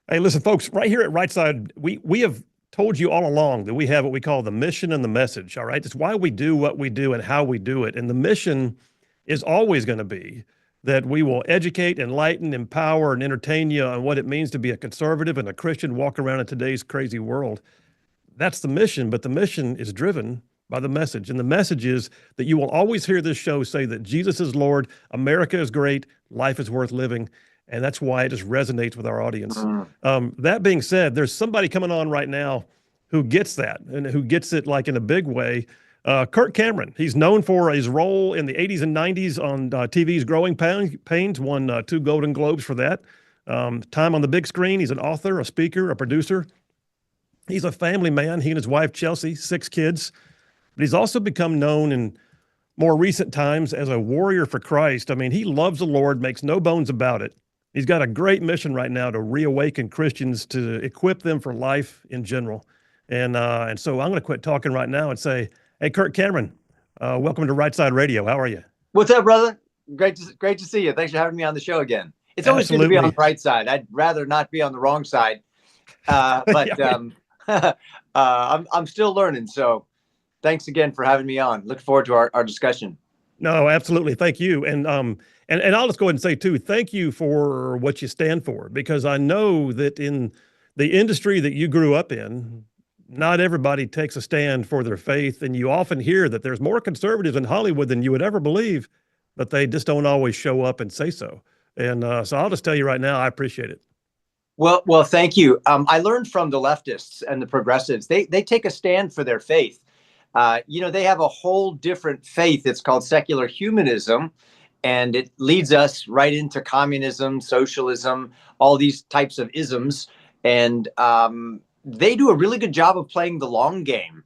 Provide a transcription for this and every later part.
Hey, listen, folks, right here at Rightside, we have told you all along that we have what we call the mission and the message. All right. It's why we do what we do and how we do it. And the mission is always going to be that we will educate, enlighten, empower, and entertain you on what it means to be a conservative and a Christian walking around in today's crazy world. That's the mission, but the mission is driven by the message. And the message is that you will always hear this show say that Jesus is Lord, America is great, life is worth living. And that's why it just resonates with our audience. Mm. That being said, there's somebody coming on right now who gets that and who gets it like in a big way. Kirk Cameron, he's known for his role in the 80s and 90s on TV's Growing Pains, won 2 Golden Globes for that. Time on the big screen, he's an author, a speaker, a producer. He's a family man. He and his wife, Chelsea, 6 kids. But he's also become known in more recent times as a warrior for Christ. I mean, he loves the Lord, makes no bones about it. He's got a great mission right now to reawaken Christians, to equip them for life in general. And so I'm going to quit talking right now and say, hey, Kirk Cameron, welcome to Rightside Radio. How are you? What's up, brother? Great to see you. Thanks for having me on the show again. It's always good to be on the right side. I'd rather not be on the wrong side, but I'm still learning. So thanks again for having me on. Look forward to our discussion. No, absolutely. Thank you. And I'll just go ahead and say too, thank you for what you stand for, because I know that in the industry that you grew up in, not everybody takes a stand for their faith. And you often hear that there's more conservatives in Hollywood than you would ever believe, but they just don't always show up and say so. And so I'll just tell you right now, I appreciate it. Well, thank you. I learned from the leftists and the progressives. They take a stand for their faith. They have a whole different faith. It's called secular humanism, and it leads us right into communism, socialism, all these types of isms. And they do a really good job of playing the long game.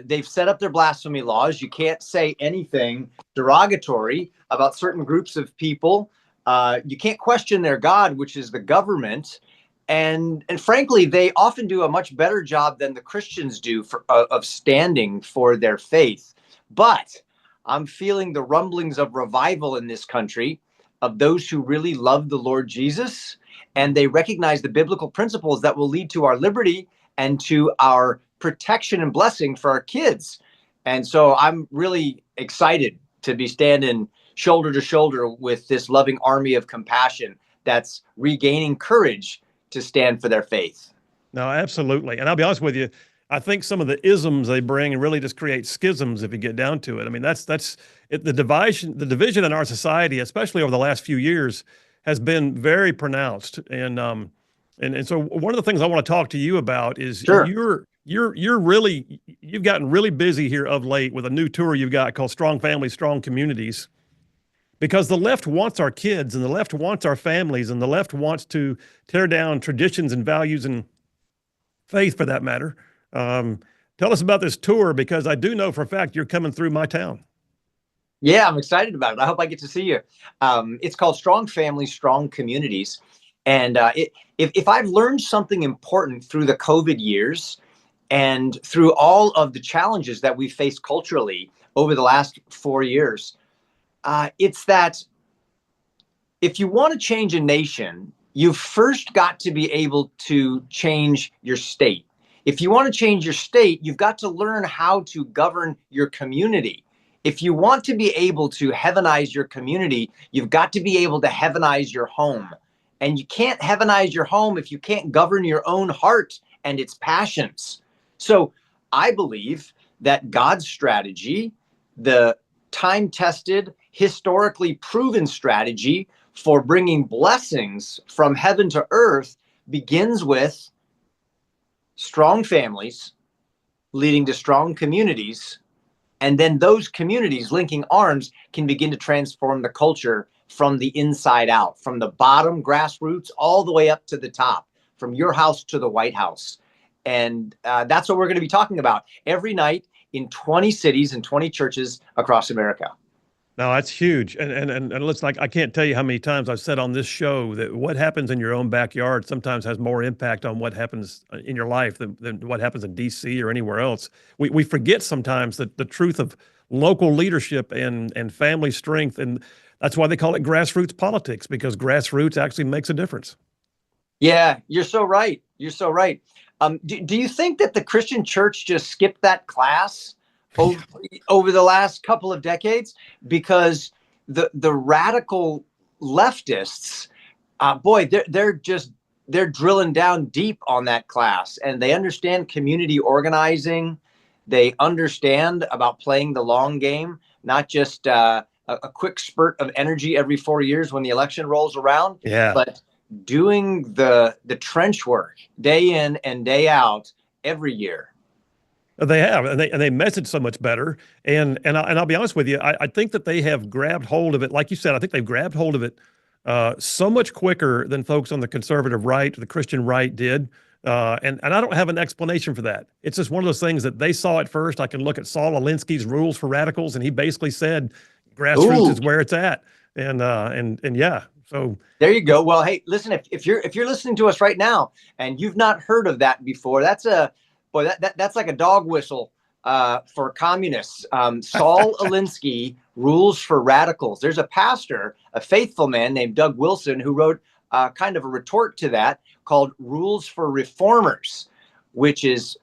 They've set up their blasphemy laws. You can't say anything derogatory about certain groups of people. You can't question their God, which is the government. And frankly, they often do a much better job than the Christians do of standing for their faith. But I'm feeling the rumblings of revival in this country, of those who really love the Lord Jesus, and they recognize the biblical principles that will lead to our liberty and to our protection and blessing for our kids. And so I'm really excited to be standing shoulder to shoulder with this loving army of compassion that's regaining courage to stand for their faith. No, absolutely. And I'll be honest with you, I think some of the isms they bring really just create schisms if you get down to it. I mean, that's it, the division in our society, especially over the last few years, has been very pronounced. And so one of the things I want to talk to you about is Sure. you've gotten really busy here of late with a new tour you've got called Strong Families, Strong Communities. Because the left wants our kids and the left wants our families and the left wants to tear down traditions and values and faith for that matter. Tell us about this tour, because I do know for a fact you're coming through my town. Yeah, I'm excited about it. I hope I get to see you. It's called Strong Families, Strong Communities. And if I've learned something important through the COVID years and through all of the challenges that we faced culturally over the last 4 years, it's that if you want to change a nation, you've first got to be able to change your state. If you want to change your state, you've got to learn how to govern your community. If you want to be able to heavenize your community, you've got to be able to heavenize your home. And you can't heavenize your home if you can't govern your own heart and its passions. So I believe that God's strategy, the time-tested, historically proven strategy for bringing blessings from heaven to earth, begins with strong families leading to strong communities. And then those communities linking arms can begin to transform the culture from the inside out, from the bottom grassroots all the way up to the top, from your house to the White House. And that's what we're going to be talking about every night in 20 cities and 20 churches across America. No, that's huge. And listen, like, I can't tell you how many times I've said on this show that what happens in your own backyard sometimes has more impact on what happens in your life than what happens in DC or anywhere else. We forget sometimes that the truth of local leadership and family strength, and that's why they call it grassroots politics, because grassroots actually makes a difference. Yeah, you're so right. You're so right. Do you think that the Christian church just skipped that class over, over the last couple of decades? Because the radical leftists, boy, they're drilling down deep on that class, and they understand community organizing. They understand about playing the long game, not just a quick spurt of energy every 4 years when the election rolls around, Yeah. but doing the trench work day in and day out every year. They have, and they message so much better. And I'll be honest with you, I think that they have grabbed hold of it. Like you said, I think they've grabbed hold of it so much quicker than folks on the conservative right, the Christian right did. And I don't have an explanation for that. It's just one of those things that they saw at first. I can look at Saul Alinsky's Rules for Radicals, and he basically said grassroots Ooh, is where it's at. And yeah, so there you go. Well, hey, listen, if you're listening to us right now and you've not heard of that before, that's a boy, that's like a dog whistle for communists. Saul Alinsky, Rules for Radicals. There's a pastor, a faithful man named Doug Wilson, who wrote kind of a retort to that called Rules for Reformers, which is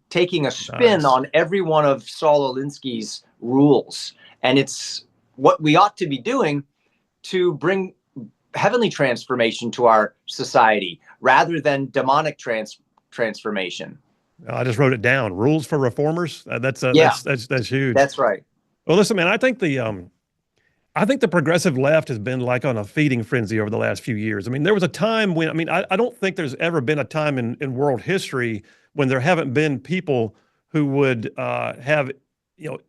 taking a spin nice. on every one of Saul Alinsky's rules. And it's what we ought to be doing to bring heavenly transformation to our society rather than demonic transformation. I just wrote it down. Rules for Reformers. Yeah, That's huge. that's right. Well, listen, man, I think the progressive left has been like on a feeding frenzy over the last few years. I mean, there was a time when, I don't think there's ever been a time in world history when there haven't been people who would have,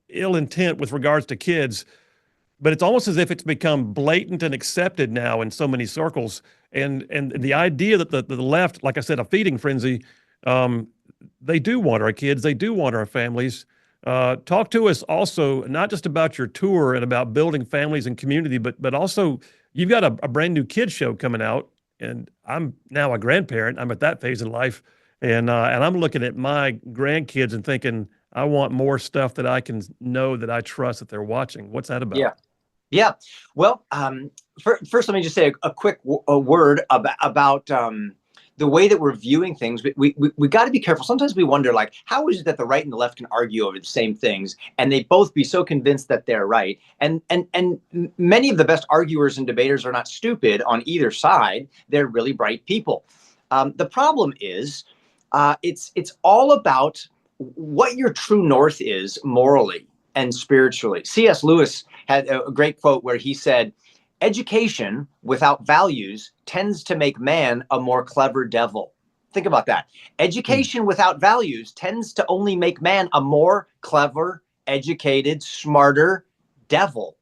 ill intent with regards to kids. But it's almost as if it's become blatant and accepted now in so many circles. And the idea that the left, like I said, a feeding frenzy, um, they do want our kids, they do want our families. Talk to us also, not just about your tour and about building families and community, but also you've got a brand new kids show coming out, and I'm now a grandparent. I'm at that phase in life, and I'm looking at my grandkids and thinking, I want more stuff that I can know that I trust that they're watching. What's that Yeah. about? Yeah. Well, first, let me just say a quick word about the way that we're viewing things. We got to be careful. Sometimes we wonder, like, how is it that the right and the left can argue over the same things and they both be so convinced that they're right? And many of the best arguers and debaters are not stupid on either side. They're really bright people. The problem is, it's all about what your true north is morally and spiritually. C.S. Lewis had a great quote where he said, education without values tends to make man a more clever devil. Think about that. Hmm. Education without values tends to only make man a more clever, educated, smarter devil.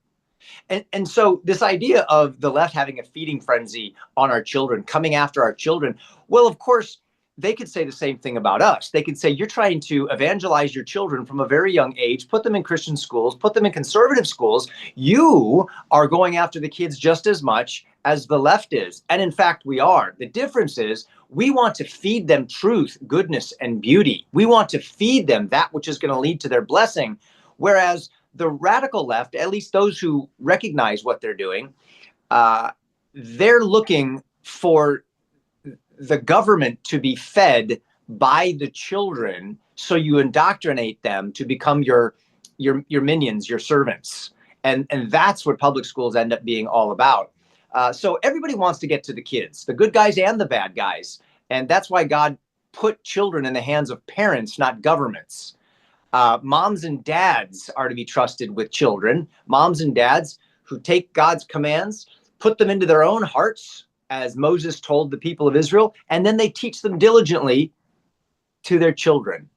And so this idea of the left having a feeding frenzy on our children, coming after our children, well, of course, they could say the same thing about us. They could say, you're trying to evangelize your children from a very young age, put them in Christian schools, put them in conservative schools. You are going after the kids just as much as the left is. And in fact, we are. The difference is we want to feed them truth, goodness, and beauty. We want to feed them that which is going to lead to their blessing. Whereas the radical left, at least those who recognize what they're doing, they're looking for the government to be fed by the children, so you indoctrinate them to become your minions, your servants, and that's what public schools end up being all about. So everybody wants to get to the kids, the good guys and the bad guys, and that's why God put children in the hands of parents, not governments. Moms and dads are to be trusted with children. Moms and dads who take God's commands, put them into their own hearts, as Moses told the people of Israel, and then they teach them diligently to their children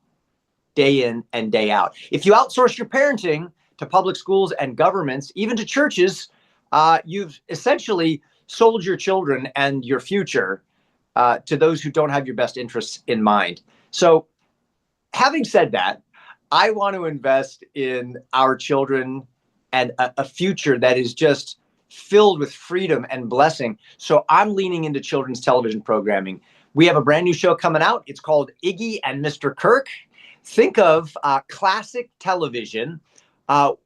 day in and day out. If you outsource your parenting to public schools and governments, even to churches, you've essentially sold your children and your future to those who don't have your best interests in mind. So, having said that, I want to invest in our children and a future that is just filled with freedom and blessing. So I'm leaning into children's television programming. We have a brand new show coming out. It's called Iggy and Mr. Kirk. Think of classic television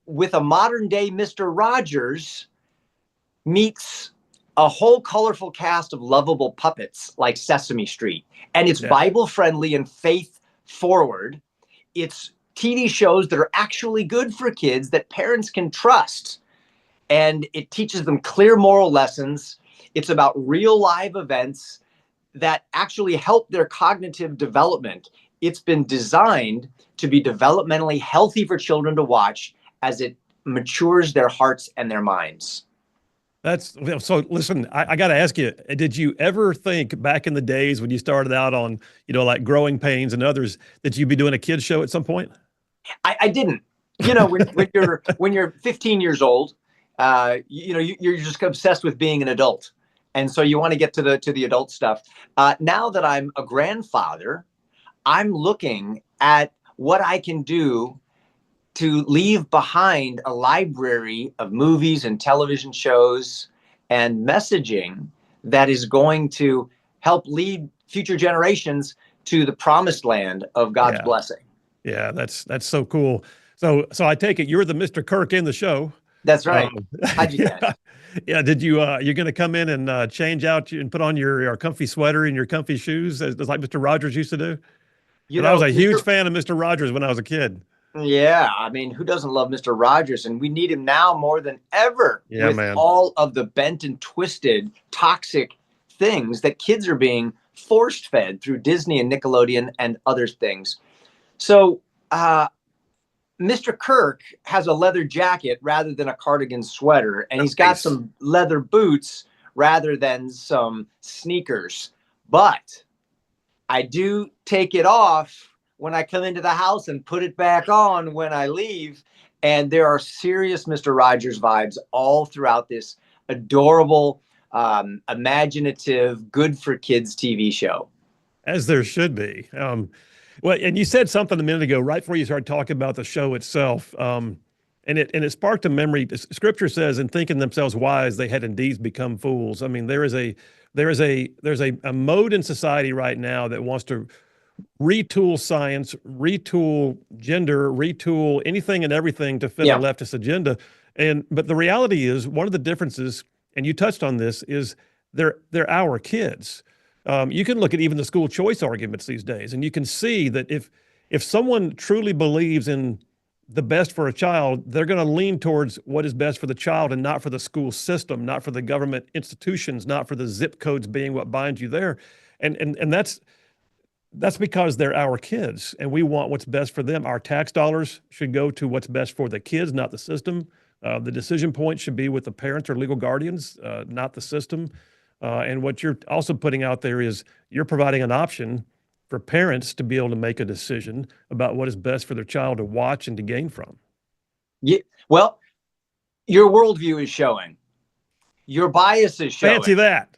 with a modern day Mr. Rogers meets a whole colorful cast of lovable puppets like Sesame Street. And it's Yeah. Bible friendly and faith forward. It's TV shows that are actually good for kids that parents can trust. And it teaches them clear moral lessons. It's about real live events that actually help their cognitive development. It's been designed to be developmentally healthy for children to watch as it matures their hearts and their minds. That's so. Listen, I got to ask you: did you ever think back in the days when you started out on, like Growing Pains and others, that you'd be doing a kids show at some point? I didn't. When you're 15 years old, you're just obsessed with being an adult, and so you want to get to the adult stuff. Now that I'm a grandfather, I'm looking at what I can do to leave behind a library of movies and television shows and messaging that is going to help lead future generations to the promised land of God's blessing. Yeah, that's so cool. So I take it you're the Mr. Kirk in the show. That's right. How'd you guess? Yeah. Did you you're going to come in and change out and put on your comfy sweater and your comfy shoes as like Mr. Rogers used to do? I was a huge fan of Mr. Rogers when I was a kid. Yeah, I mean, who doesn't love Mr. Rogers? And we need him now more than ever with all of the bent and twisted, toxic things that kids are being forced fed through Disney and Nickelodeon and other things. So Mr. Kirk has a leather jacket rather than a cardigan sweater, and he's got some leather boots rather than some sneakers. But I do take it off when I come into the house and put it back on when I leave. And there are serious Mr. Rogers vibes all throughout this adorable, imaginative, good for kids TV show. As there should be. Well, and you said something a minute ago, right before you started talking about the show itself. And it sparked a memory. Scripture says, "In thinking themselves wise, they had indeed become fools." I mean, there's a mode in society right now that wants to retool science, retool gender, retool anything and everything to fit a leftist agenda. But the reality is, one of the differences, and you touched on this, is they're our kids. You can look at even the school choice arguments these days, and you can see that if someone truly believes in the best for a child, they're going to lean towards what is best for the child and not for the school system, not for the government institutions, not for the zip codes being what binds you there. And that's because they're our kids and we want what's best for them. Our tax dollars should go to what's best for the kids, not the system. The decision point should be with the parents or legal guardians, not the system. And what you're also putting out there is you're providing an option for parents to be able to make a decision about what is best for their child to watch and to gain from. Yeah, well, your worldview is showing. Your bias is showing. Fancy that.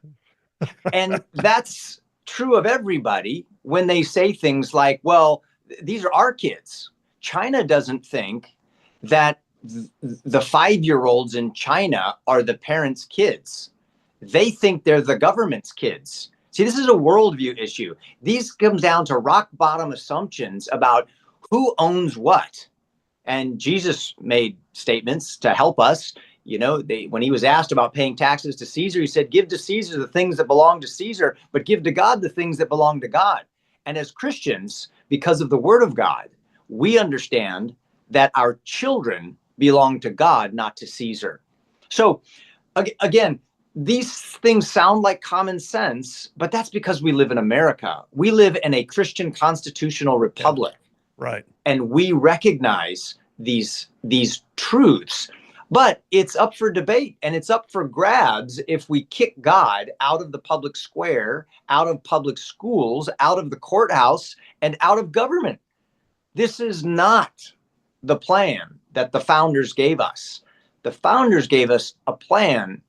And that's true of everybody when they say things like, well, these are our kids. China doesn't think that the 5-year-olds in China are the parents' kids. They think they're the government's kids. See, this is a worldview issue. These comes down to rock bottom assumptions about who owns what. And Jesus made statements to help us. When he was asked about paying taxes to Caesar, he said, give to Caesar the things that belong to Caesar, but give to God the things that belong to God. And as Christians, because of the word of God, we understand that our children belong to God, not to Caesar. So again, these things sound like common sense, but that's because we live in America. We live in a Christian constitutional republic. Yeah, right. And we recognize these truths. But it's up for debate and it's up for grabs if we kick God out of the public square, out of public schools, out of the courthouse, and out of government. This is not the plan that the founders gave us. The founders gave us a plan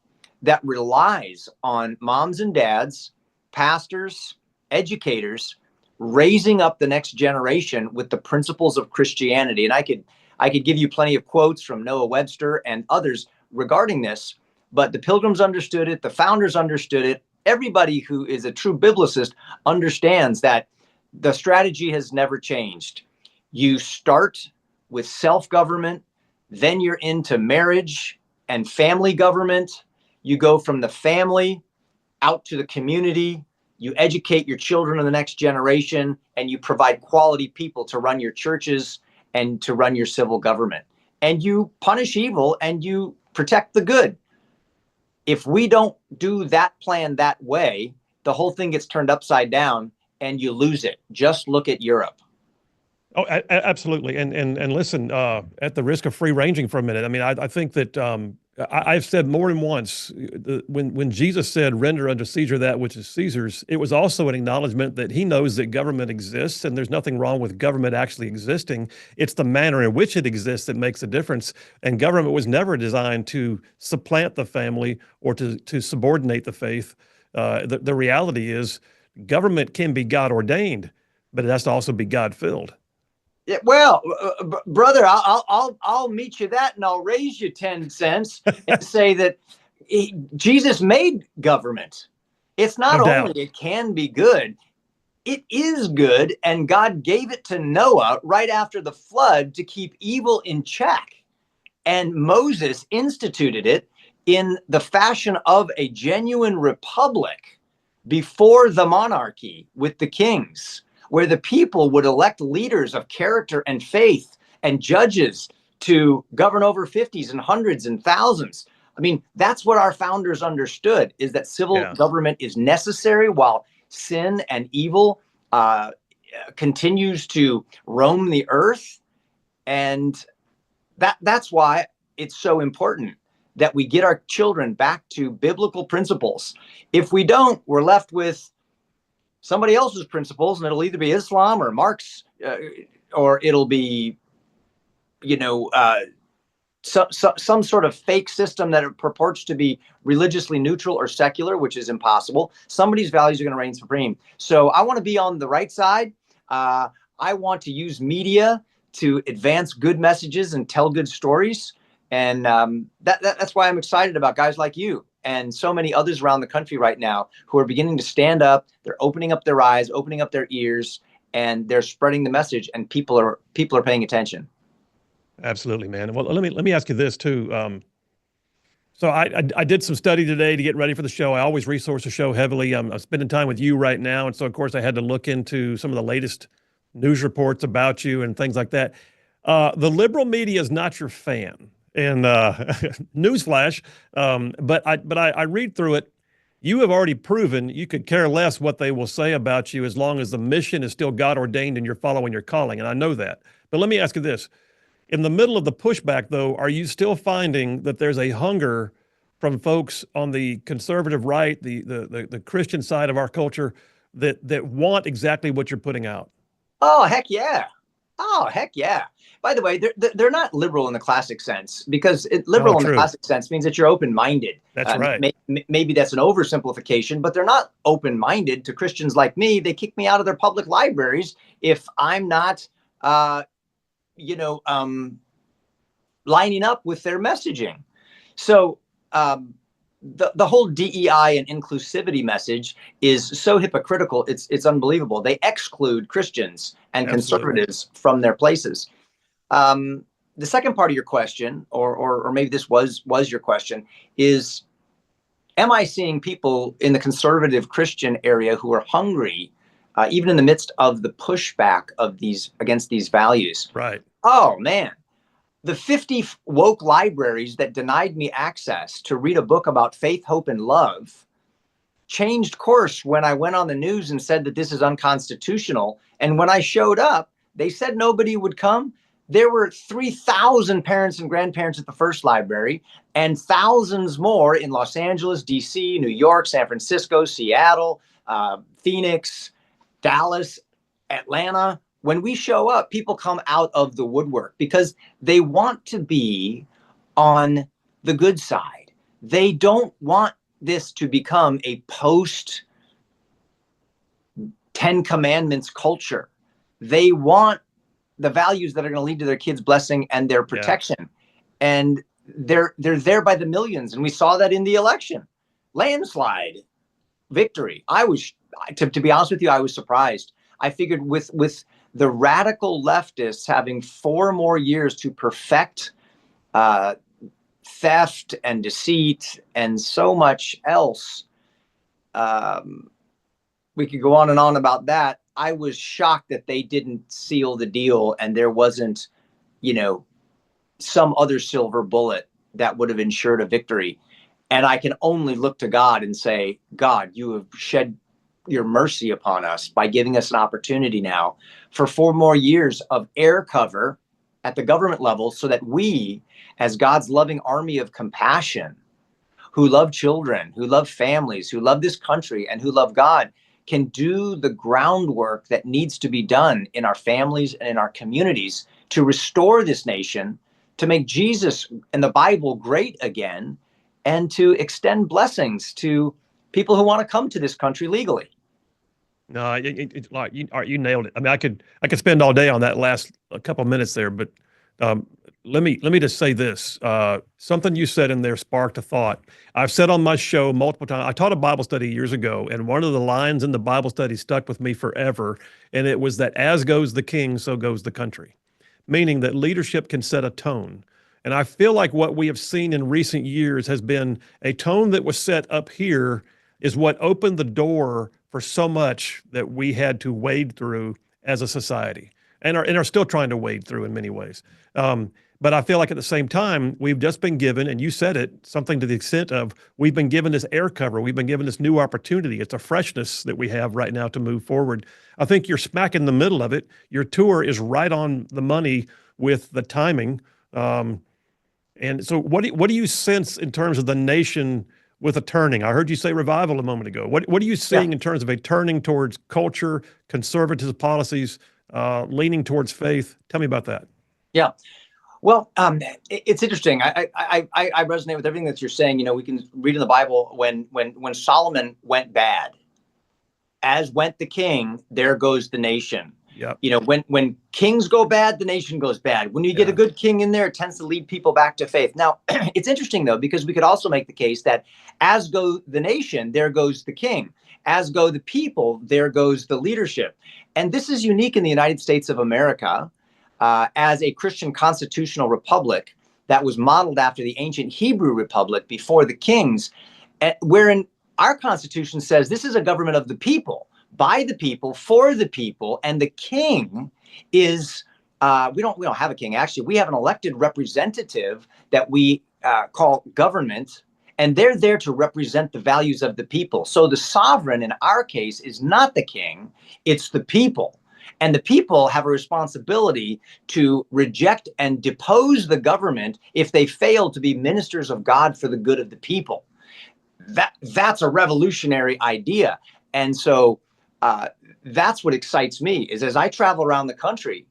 that relies on moms and dads, pastors, educators, raising up the next generation with the principles of Christianity. And I could give you plenty of quotes from Noah Webster and others regarding this, but the Pilgrims understood it. The founders understood it. Everybody who is a true biblicist understands that the strategy has never changed. You start with self-government, then you're into marriage and family government. You go from the family out to the community. You educate your children in the next generation, and you provide quality people to run your churches and to run your civil government. And you punish evil and you protect the good. If we don't do that plan that way, the whole thing gets turned upside down and you lose it. Just look at Europe. Oh, absolutely. And listen, at the risk of free ranging for a minute, I mean, I think that I've said more than once, when Jesus said, "Render unto Caesar that which is Caesar's," it was also an acknowledgement that he knows that government exists, and there's nothing wrong with government actually existing. It's the manner in which it exists that makes a difference. And government was never designed to supplant the family or to subordinate the faith. The reality is, government can be God ordained, but it has to also be God filled. Yeah, well, brother, I'll meet you that, and I'll raise you 10 cents and say that Jesus made government. It's not No only doubt. it can be good, it is good, and God gave it to Noah right after the flood to keep evil in check. And Moses instituted it in the fashion of a genuine republic before the monarchy with the kings, where the people would elect leaders of character and faith and judges to govern over 50s and hundreds and thousands. I mean, that's what our founders understood, is that civil government is necessary while sin and evil continues to roam the earth. And that's why it's so important that we get our children back to biblical principles. If we don't, we're left with somebody else's principles, and it'll either be Islam or Marx, or it'll be, some sort of fake system that purports to be religiously neutral or secular, which is impossible. Somebody's values are going to reign supreme. So I want to be on the right side. I want to use media to advance good messages and tell good stories. And that's why I'm excited about guys like you and so many others around the country right now who are beginning to stand up. They're opening up their eyes, opening up their ears, and they're spreading the message, and people are paying attention. Absolutely, man. Well, let me ask you this too. So I did some study today to get ready for the show. I always resource the show heavily. I'm spending time with you right now, and so of course I had to look into some of the latest news reports about you and things like that. The liberal media is not your fan, and newsflash. But I read through it. You have already proven you could care less what they will say about you as long as the mission is still God ordained and you're following your calling. And I know that. But let me ask you this. In the middle of the pushback, though, are you still finding that there's a hunger from folks on the conservative right, the Christian side of our culture, that want exactly what you're putting out? Oh, heck yeah. Oh, heck yeah. By the way, they're not liberal in the classic sense, because liberal in the classic sense means that you're open-minded. That's right. Maybe that's an oversimplification, but they're not open-minded to Christians like me. They kick me out of their public libraries if I'm not lining up with their messaging. So the whole DEI and inclusivity message is so hypocritical. It's unbelievable. They exclude Christians and conservatives from their places. The second part of your question, or maybe this was your question, is, am I seeing people in the conservative Christian area who are hungry, even in the midst of the pushback of against these values? Right. Oh, man. The 50 woke libraries that denied me access to read a book about faith, hope, and love changed course when I went on the news and said that this is unconstitutional. And when I showed up, they said nobody would come. There were 3,000 parents and grandparents at the first library, and thousands more in Los Angeles, DC, New York, San Francisco, Seattle, Phoenix, Dallas, Atlanta. When we show up, people come out of the woodwork because they want to be on the good side. They don't want this to become a post Ten Commandments culture. They want the values that are going to lead to their kids' blessing and their protection. Yeah. And they're there by the millions. And we saw that in the election. Landslide victory. I was, to be honest with you, I was surprised. I figured with the radical leftists having 4 more years to perfect theft and deceit and so much else. We could go on and on about that. I was shocked that they didn't seal the deal and there wasn't, some other silver bullet that would have ensured a victory. And I can only look to God and say, God, you have shed your mercy upon us by giving us an opportunity now for 4 more years of air cover at the government level so that we, as God's loving army of compassion, who love children, who love families, who love this country, and who love God, can do the groundwork that needs to be done in our families and in our communities to restore this nation, to make Jesus and the Bible great again, and to extend blessings to people who want to come to this country legally. No, it's like you nailed it. I mean, I could spend all day on that last couple of minutes there, but let me just say this. Something you said in there sparked a thought. I've said on my show multiple times. I taught a Bible study years ago, and one of the lines in the Bible study stuck with me forever, and it was that as goes the king, so goes the country, meaning that leadership can set a tone. And I feel like what we have seen in recent years has been a tone that was set up here is what opened the door for so much that we had to wade through as a society and are still trying to wade through in many ways. But I feel like at the same time, we've just been given, and you said it, something to the extent of we've been given this air cover. We've been given this new opportunity. It's a freshness that we have right now to move forward. I think you're smack in the middle of it. Your tour is right on the money with the timing. And so what do you sense in terms of the nation with a turning? I heard you say revival a moment ago. What are you seeing in terms of a turning towards culture, conservative policies, leaning towards faith? Tell me about that. Yeah. Well, it's interesting. I resonate with everything that you're saying. We can read in the Bible when Solomon went bad, as went the king, there goes the nation. Yep. When kings go bad, the nation goes bad. When you get a good king in there, it tends to lead people back to faith. Now, it's interesting, though, because we could also make the case that as go the nation, there goes the king. As go the people, there goes the leadership. And this is unique in the United States of America as a Christian constitutional republic that was modeled after the ancient Hebrew republic before the kings, wherein our Constitution says this is a government of the people, by the people, for the people, and the king is we don't have a king. Actually, we have an elected representative that we call government, and they're there to represent the values of the people. So the sovereign in our case is not the king, it's the people. And the people have a responsibility to reject and depose the government if they fail to be ministers of God for the good of the people. That's a revolutionary idea. And so that's what excites me is as I travel around the country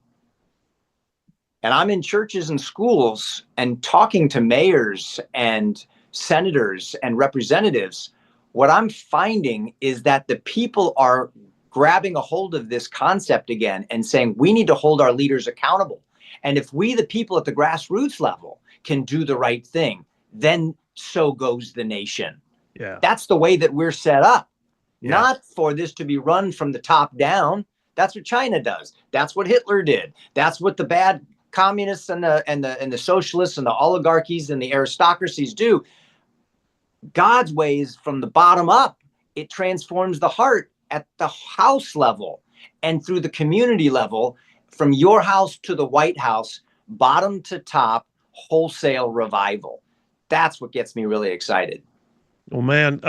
and I'm in churches and schools and talking to mayors and senators and representatives, what I'm finding is that the people are grabbing a hold of this concept again and saying we need to hold our leaders accountable. And if we, the people at the grassroots level, can do the right thing, then so goes the nation. Yeah. That's the way that we're set up. Not for this to be run from the top down. That's what China does. That's what Hitler did. That's what the bad communists and the socialists and the oligarchies and the aristocracies do. God's way is from the bottom up. It transforms the heart at the house level and through the community level, from your house to the White House, bottom to top, wholesale revival. That's what gets me really excited. Well, man,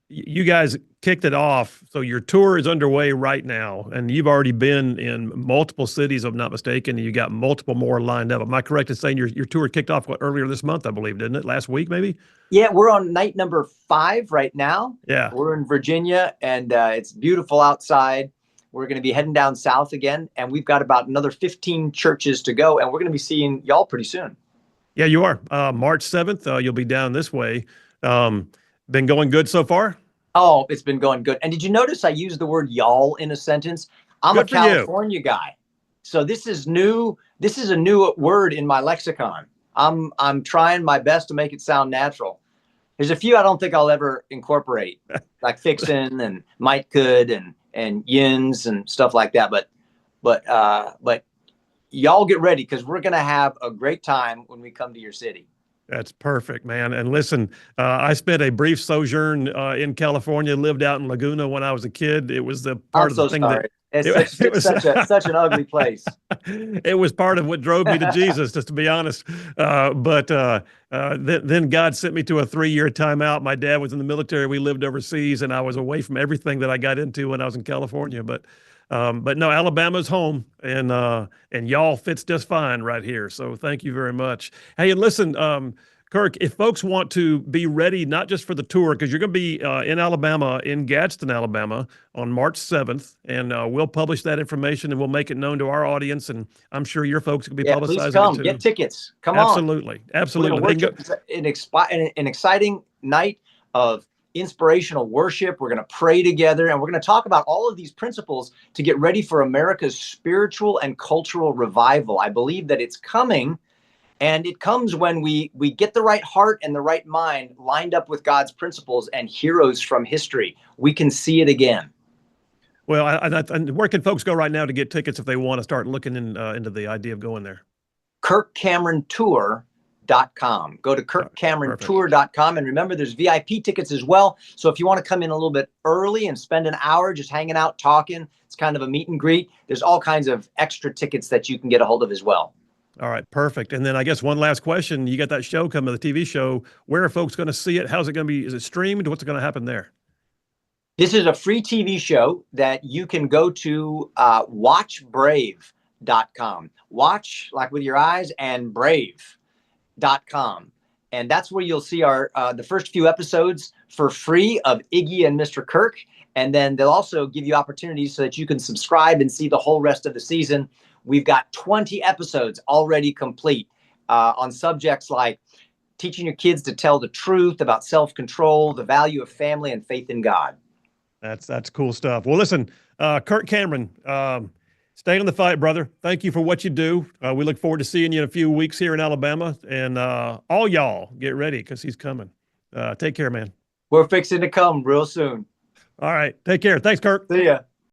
you guys kicked it off. So your tour is underway right now, and you've already been in multiple cities, if I'm not mistaken, and you got multiple more lined up. Am I correct in saying your tour kicked off earlier this month, I believe, didn't it? Last week, maybe? Yeah, we're on night number 5 right now. Yeah. We're in Virginia, and it's beautiful outside. We're going to be heading down south again, and we've got about another 15 churches to go, and we're going to be seeing y'all pretty soon. Yeah, you are. March 7th, you'll be down this way. Been going good so far? Oh, it's been going good. And did you notice I used the word y'all in a sentence? I'm a California guy. So this is new. This is a new word in my lexicon. I'm trying my best to make it sound natural. There's a few I don't think I'll ever incorporate, like fixin' and might could and yins and stuff like that. But y'all get ready because we're going to have a great time when we come to your city. That's perfect, man. And listen, I spent a brief sojourn in California, lived out in Laguna when I was a kid. It was the I'm part of the so thing that sorry. It's it, such it it's was such an ugly place. it was part of what drove me to Jesus, just to be honest. Then God sent me to a 3-year timeout. My dad was in the military. We lived overseas, and I was away from everything that I got into when I was in California. But no, Alabama's home, and y'all fits just fine right here. So thank you very much. Hey, and listen, Kirk, if folks want to be ready, not just for the tour, because you're going to be in Alabama, in Gadsden, Alabama, on March 7th, and we'll publish that information and we'll make it known to our audience. And I'm sure your folks will be Yeah, please publicizing it come. too. Get tickets. Come on. Absolutely, We're going absolutely. to They can worship go. an exciting night of inspirational worship. We're going to pray together, and we're going to talk about all of these principles to get ready for America's spiritual and cultural revival. I believe that it's coming, and it comes when we get the right heart and the right mind lined up with God's principles and heroes from history. We can see it again. Well, and where can folks go right now to get tickets if they want to start looking into the idea of going there? KirkCameronTour.com. Go to KirkCameronTour.com. And remember, there's VIP tickets as well. So if you want to come in a little bit early and spend an hour just hanging out, talking, it's kind of a meet and greet. There's all kinds of extra tickets that you can get a hold of as well. All right, perfect. And then I guess one last question. You got that show coming, the TV show. Where are folks going to see it? How's it going to be? Is it streamed? What's going to happen there? This is a free TV show that you can go to watchbrave.com. Watch like with your eyes, and brave.com. And that's where you'll see our the first few episodes for free of Iggy and Mr. Kirk. And then they'll also give you opportunities so that you can subscribe and see the whole rest of the season. We've got 20 episodes already complete on subjects like teaching your kids to tell the truth about self-control, the value of family, and faith in God. That's cool stuff. Well, listen, Kirk Cameron, stay on the fight, brother. Thank you for what you do. We look forward to seeing you in a few weeks here in Alabama. And all y'all, get ready because he's coming. Take care, man. We're fixing to come real soon. All right. Take care. Thanks, Kirk. See ya.